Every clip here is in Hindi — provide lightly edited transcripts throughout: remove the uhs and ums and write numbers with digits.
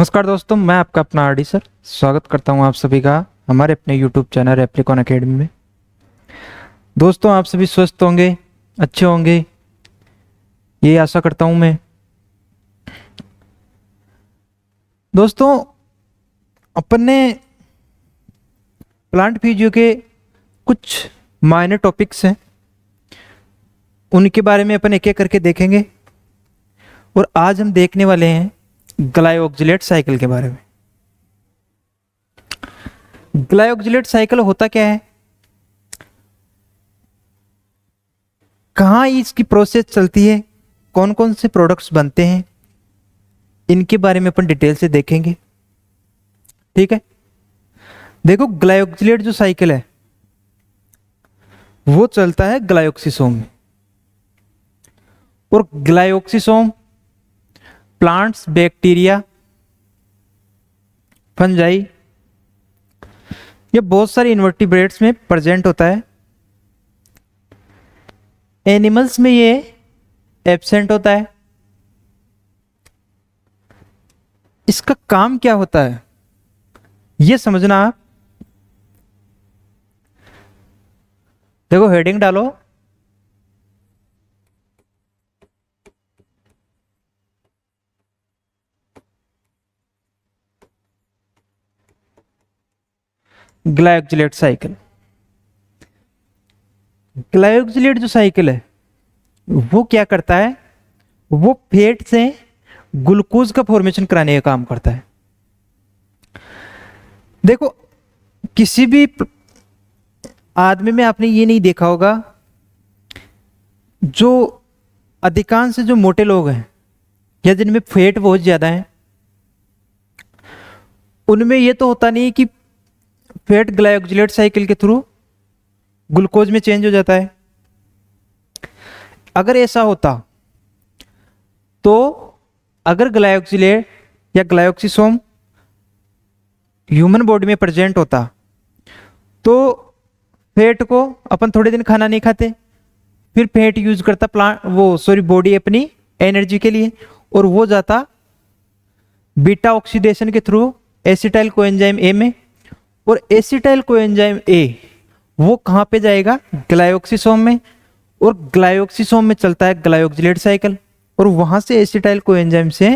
नमस्कार दोस्तों, मैं आपका अपना आरडी सर स्वागत करता हूं आप सभी का हमारे अपने यूट्यूब चैनल रेप्लिकॉन एकेडमी में। दोस्तों, आप सभी स्वस्थ होंगे, अच्छे होंगे, ये आशा करता हूं मैं। दोस्तों, अपन ने प्लांट फिजियो के कुछ माइनर टॉपिक्स हैं, उनके बारे में अपन एक एक करके देखेंगे। और आज हम देखने वाले हैं ग्लाइओक्सिलेट साइकिल के बारे में। ग्लाइओक्सिलेट साइकिल होता क्या है, कहाँ इसकी प्रोसेस चलती है, कौन कौन से प्रोडक्ट्स बनते हैं, इनके बारे में अपन डिटेल से देखेंगे। ठीक है, देखो ग्लाइओक्सिलेट जो साइकिल है वो चलता है ग्लाइओक्सिसोम में। और ग्लाइओक्सिसोम प्लांट्स, बैक्टीरिया, फंजाई, ये बहुत सारे इन्वर्टिब्रेट्स में प्रेजेंट होता है। एनिमल्स में ये एब्सेंट होता है। इसका काम क्या होता है ये समझना आप। देखो, हेडिंग डालो, ग्लाइओक्सिलेट साइकिल। ग्लाइओक्सिलेट जो साइकिल है वो क्या करता है, वो फैट से ग्लूकोज का फॉर्मेशन कराने का काम करता है। देखो, किसी भी आदमी में आपने ये नहीं देखा होगा, जो अधिकांश जो मोटे लोग हैं या जिनमें फैट बहुत ज्यादा है, उनमें ये तो होता नहीं कि फैट ग्लाइओक्सिलेट साइकिल के थ्रू ग्लूकोज में चेंज हो जाता है। अगर ऐसा होता तो अगर ग्लाइओक्सिलेट या ग्लाइओक्सिसोम ह्यूमन बॉडी में प्रेजेंट होता तो फैट को अपन थोड़े दिन खाना नहीं खाते, फिर फैट यूज करता बॉडी अपनी एनर्जी के लिए, और वो जाता बीटा ऑक्सीडेशन के थ्रू एसिटाइल कोएंजाइम ए में। और एसिटाइल कोएंजाइम ए वो कहाँ पे जाएगा, ग्लाइओक्सिसोम में। और ग्लाइओक्सिसोम में चलता है ग्लाइओक्सिलेट साइकिल, और वहां से एसिटाइल कोएंजाइम से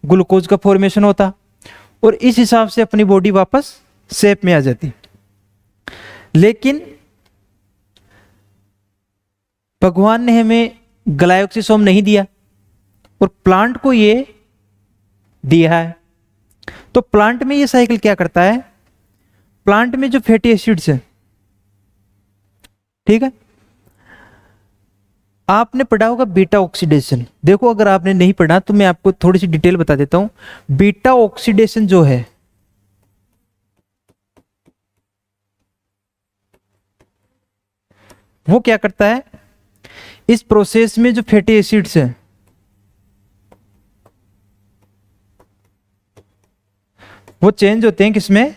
ग्लूकोज का फॉर्मेशन होता, और इस हिसाब से अपनी बॉडी वापस शेप में आ जाती। लेकिन भगवान ने हमें ग्लाइओक्सिसोम नहीं दिया और प्लांट को ये दिया है। तो प्लांट में ये साइकिल क्या करता है, प्लांट में जो फैटी एसिड्स है, ठीक है, आपने पढ़ा होगा बीटा ऑक्सीडेशन। देखो, अगर आपने नहीं पढ़ा तो मैं आपको थोड़ी सी डिटेल बता देता हूं। बीटा ऑक्सीडेशन जो है वो क्या करता है, इस प्रोसेस में जो फैटी एसिड्स हैं वो चेंज होते हैं किसमें,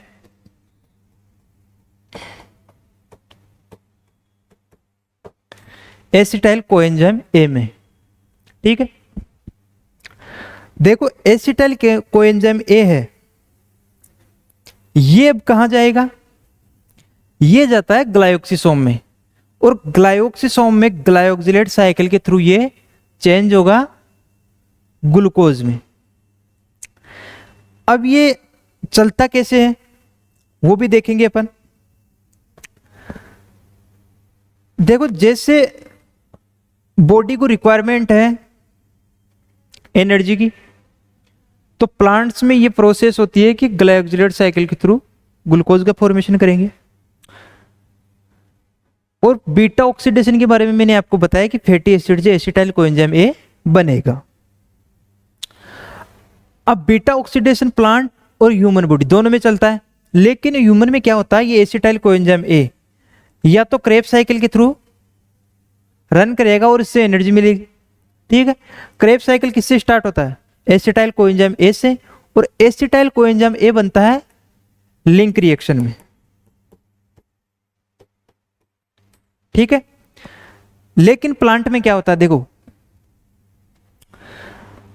एसिटाइल कोएंजाइम ए में। ठीक है, देखो एसिटाइल कोएंजाइम ए है, ये अब कहां जाएगा, ये जाता है ग्लाइओक्सिसोम में। और ग्लाइओक्सिसोम में ग्लाइओक्सिलेट साइकिल के थ्रू ये चेंज होगा ग्लूकोज में। अब ये चलता कैसे है वो भी देखेंगे अपन। देखो, जैसे बॉडी को रिक्वायरमेंट है एनर्जी की, तो प्लांट्स में ये प्रोसेस होती है कि ग्लाइओक्सिलेट साइकिल के थ्रू ग्लूकोज का फॉर्मेशन करेंगे। और बीटा ऑक्सीडेशन के बारे में मैंने आपको बताया कि फैटी एसिड से एसिटाइल कोएंजाइम ए बनेगा। अब बीटा ऑक्सीडेशन प्लांट और ह्यूमन बॉडी दोनों में चलता है, लेकिन ह्यूमन में क्या होता है, ये एसिटाइल कोएंजाइम ए या तो क्रेब्स साइकिल के थ्रू रन करेगा और इससे एनर्जी मिलेगी। ठीक है, क्रेब्स साइकिल किससे स्टार्ट होता है, एसिटाइल कोएंजाइम ए से, और एसिटाइल कोएंजाइम ए बनता है लिंक रिएक्शन में। ठीक है, लेकिन प्लांट में क्या होता है, देखो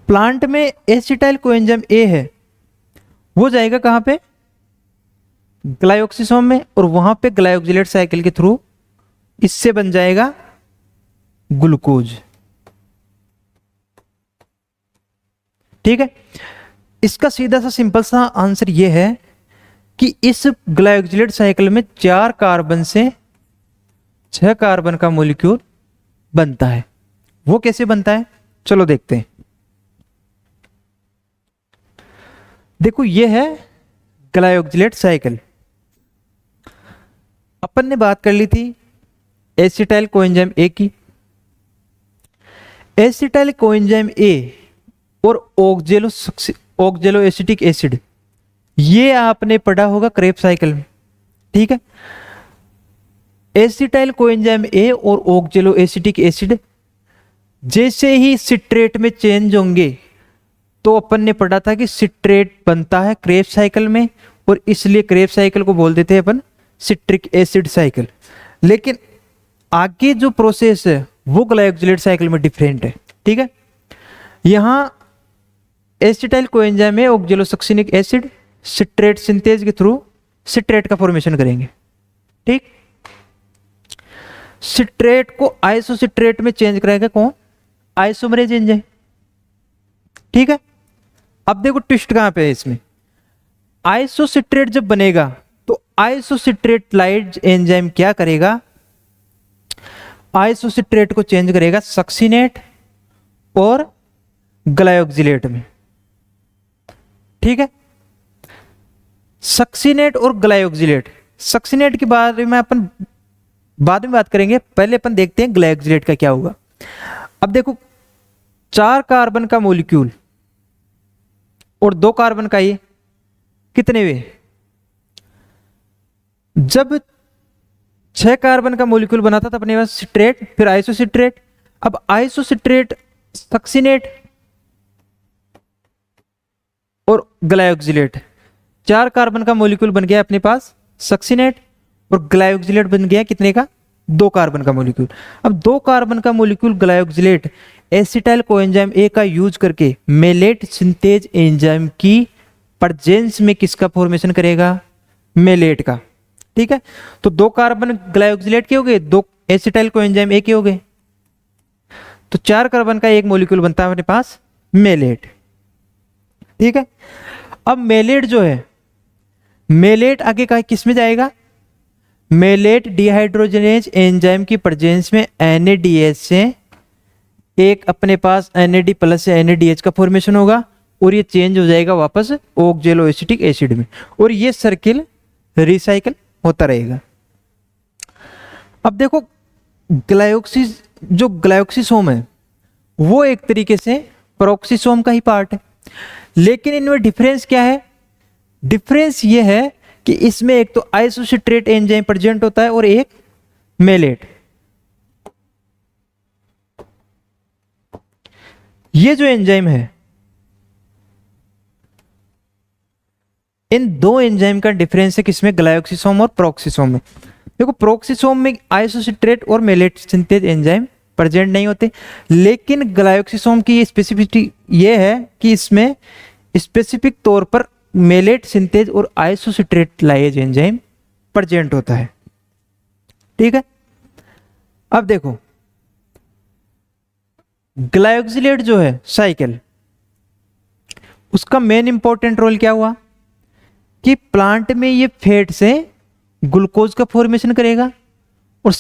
प्लांट में एसिटाइल कोएंजाइम ए है वो जाएगा कहाँ पे, ग्लाइकोक्सिसोम में, और वहां पे ग्लाइकोजिलेट साइकिल के थ्रू इससे बन जाएगा ग्लूकोज। ठीक है, इसका सीधा सा सिंपल सा आंसर ये है कि इस ग्लाइकोजिलेट साइकिल में 4 कार्बन से 6 कार्बन का मॉलिक्यूल बनता है। वो कैसे बनता है, चलो देखते हैं। देखो ये है ग्लाइकोजिलेट साइकिल। अपन ने बात कर ली थी एसिटाइल कोएंजाइम ए की। एसिटाइल कोएंजाइम ए और ऑक्जेलो एसिटिक एसिड, ये आपने पढ़ा होगा क्रेब्स साइकिल में। ठीक है, एसिटाइल कोएंजाइम ए और ऑक्जेलो एसिटिक एसिड जैसे ही सिट्रेट में चेंज होंगे, तो अपन ने पढ़ा था कि सिट्रेट बनता है क्रेब्स साइकिल में, और इसलिए क्रेब्स साइकिल को बोल देते हैं अपन सिट्रिक एसिड साइकिल। लेकिन आगे जो प्रोसेस है वो ग्लाइकोजिलेट साइकिल में डिफरेंट है। ठीक है, यहां एसिटाइल कोएंजाइम में ऑक्जेलोसक्सिनिक एसिड सिट्रेट सिंथेज के थ्रू सिट्रेट का फॉर्मेशन करेंगे। ठीक, सिट्रेट को आइसोसिट्रेट में चेंज करेगा कौन, आइसोमरेज एंजाइम। ठीक है, अब देखो ट्विस्ट कहां पे है इसमें। आइसोसिट्रेट जब बनेगा तो आइसोसिट्रेट लाइट एंजाइम क्या करेगा, आइसोसिट्रेट को चेंज करेगा सक्सिनेट और ग्लाइकोजिलेट में। ठीक है, सक्सिनेट और ग्लाइकोजिलेट, सक्सिनेट के बारे में अपन बाद में बात करेंगे, पहले अपन देखते हैं ग्लाइकोजिलेट का क्या होगा। अब देखो 4 कार्बन का मॉलिक्यूल और 2 कार्बन का, ये कितने वे, जब 6 कार्बन का मॉलिक्यूल बना था तो अपने पास सिट्रेट, फिर आइसोसिट्रेट। अब आइसोसिट्रेट, सक्सिनेट और ग्लाइकोजिलेट, 4 कार्बन का मॉलिक्यूल बन गया अपने पास सक्सिनेट, और ग्लाइकोजिलेट बन गया कितने का, 2 कार्बन का मॉलिक्यूल। अब 2 कार्बन का मॉलिक्यूल ग्लाइकोजिलेट एसिटाइल कोएंजाइम ए का यूज करके मेलेट सिंथेज एंजाइम की प्रेजेंस में किसका फॉर्मेशन करेगा, मेलेट का। ठीक है, तो 2 कार्बन ग्लाइकोजिलेट के हो गए, 2 एसिटाइल कोएंजाइम ए के हो गए, तो 4 कार्बन का एक मॉलिक्यूल बनता है अपने पास मेलेट। ठीक है, अब मेलेट जो है, मेलेट आगे का किस में जाएगा, मेलेट डिहाइड्रोजनेज एंजाइम की प्रेजेंस में NADH से एक अपने पास NAD प्लस से NADH का फॉर्मेशन होगा, और ये चेंज हो जाएगा वापस ऑक्जेलो एसिटिक एसिड में, और ये सर्किल रिसाइकल होता रहेगा। अब देखो जो ग्लाइकोसिसोम है वो एक तरीके से पेरोक्सिसोम का ही पार्ट है, लेकिन इनमें डिफरेंस क्या है, डिफरेंस ये है कि इसमें एक तो आइसोसिट्रेट एंजाइम प्रेजेंट होता है और एक मेलेट। ये जो एंजाइम है, इन 2 एंजाइम का डिफरेंस है किसमें, ग्लाइकोसिसोम और पेरोक्सिसोम में। देखो पेरोक्सिसोम में आइसोसिट्रेट और मेलेट सिंथेज एंजाइम प्रेजेंट नहीं होते, लेकिन ग्लाइकोसिसोम की स्पेसिफिसिटी ये है कि इसमें स्पेसिफिक तौर पर मेलेट सिंथेज और आइसोसिट्रेट लाइज एंजाइम प्रेजेंट होता है। ठीक है, अब देखो ग्लाइकोजिलेट जो है साइकिल, उसका मेन इंपॉर्टेंट रोल क्या हुआ कि प्लांट में ये फैट से ग्लूकोज का फॉर्मेशन करेगा, और